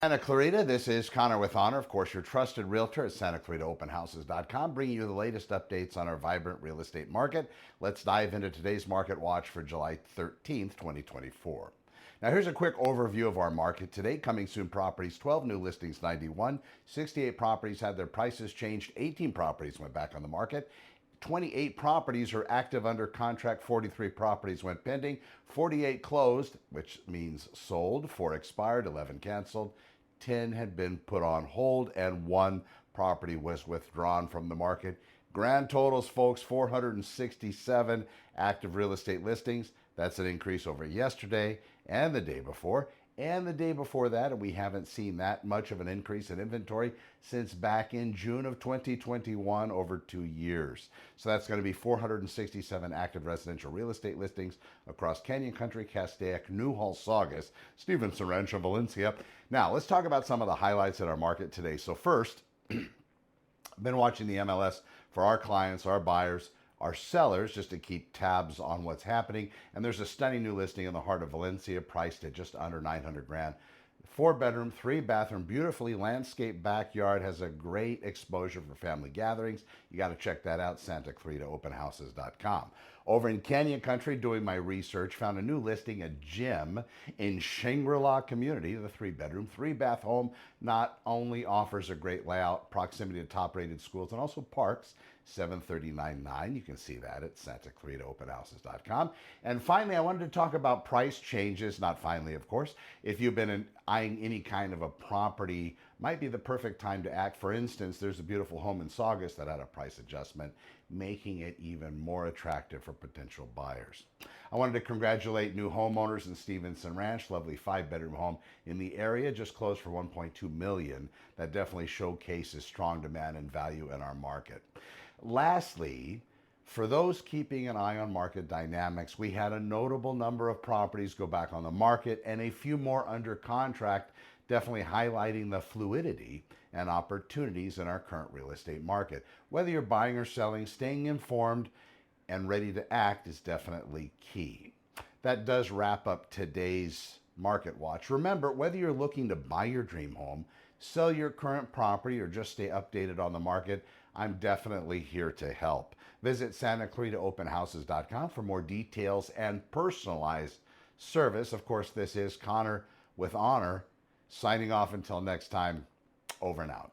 Santa Clarita, this is Connor with Honor, of course, your trusted realtor at SantaClaritaOpenHouses.com, bringing you the latest updates on our vibrant real estate market. Let's dive into today's market watch for July 13th, 2024. Now, here's a quick overview of our market today. Coming soon properties, 12 new listings, 91. 68 properties had their prices changed. 18 properties went back on the market. 28 properties are active under contract, 43 properties went pending, 48 closed, which means sold, 4 expired, 11 canceled, 10 had been put on hold, and 1 property was withdrawn from the market. Grand totals, folks, 467 active real estate listings. That's an increase over yesterday and the day before. And the day before that, and we haven't seen that much of an increase in inventory since back in June of 2021, over 2 years. So that's going to be 467 active residential real estate listings across Canyon Country, Castaic, Newhall, Saugus, Stevenson Ranch, and Valencia. Now, let's talk about some of the highlights in our market today. So first, I've been watching the MLS for our clients, our buyers, our sellers, just to keep tabs on what's happening. And there's a stunning new listing in the heart of Valencia, priced at just under 900 grand. 4-bedroom, 3-bathroom, beautifully landscaped backyard, has a great exposure for family gatherings. You got to check that out, SantaClaritaOpenHouses.com. Over in Canyon Country, doing my research, found a new listing, a gym in Shangri-La community. The 3-bedroom, 3-bath home not only offers a great layout, proximity to top-rated schools, and also parks. 739.9. You can see that at SantaClaritaOpenHouses.com. And finally, I wanted to talk about price changes. Not finally, of course. If you've been eyeing any kind of a property, might be the perfect time to act. For instance, there's a beautiful home in Saugus that had a price adjustment, making it even more attractive for potential buyers. I wanted to congratulate new homeowners in Stevenson Ranch, lovely 5-bedroom home in the area, just closed for $1.2 million. That definitely showcases strong demand and value in our market. Lastly, for those keeping an eye on market dynamics, we had a notable number of properties go back on the market and a few more under contract, definitely highlighting the fluidity and opportunities in our current real estate market. Whether you're buying or selling, staying informed and ready to act is definitely key. That does wrap up today's Market Watch. Remember, whether you're looking to buy your dream home, sell your current property, or just stay updated on the market, I'm definitely here to help. Visit SantaClaritaOpenHouses.com for more details and personalized service. Of course, this is Connor with Honor, signing off until next time. Over and out.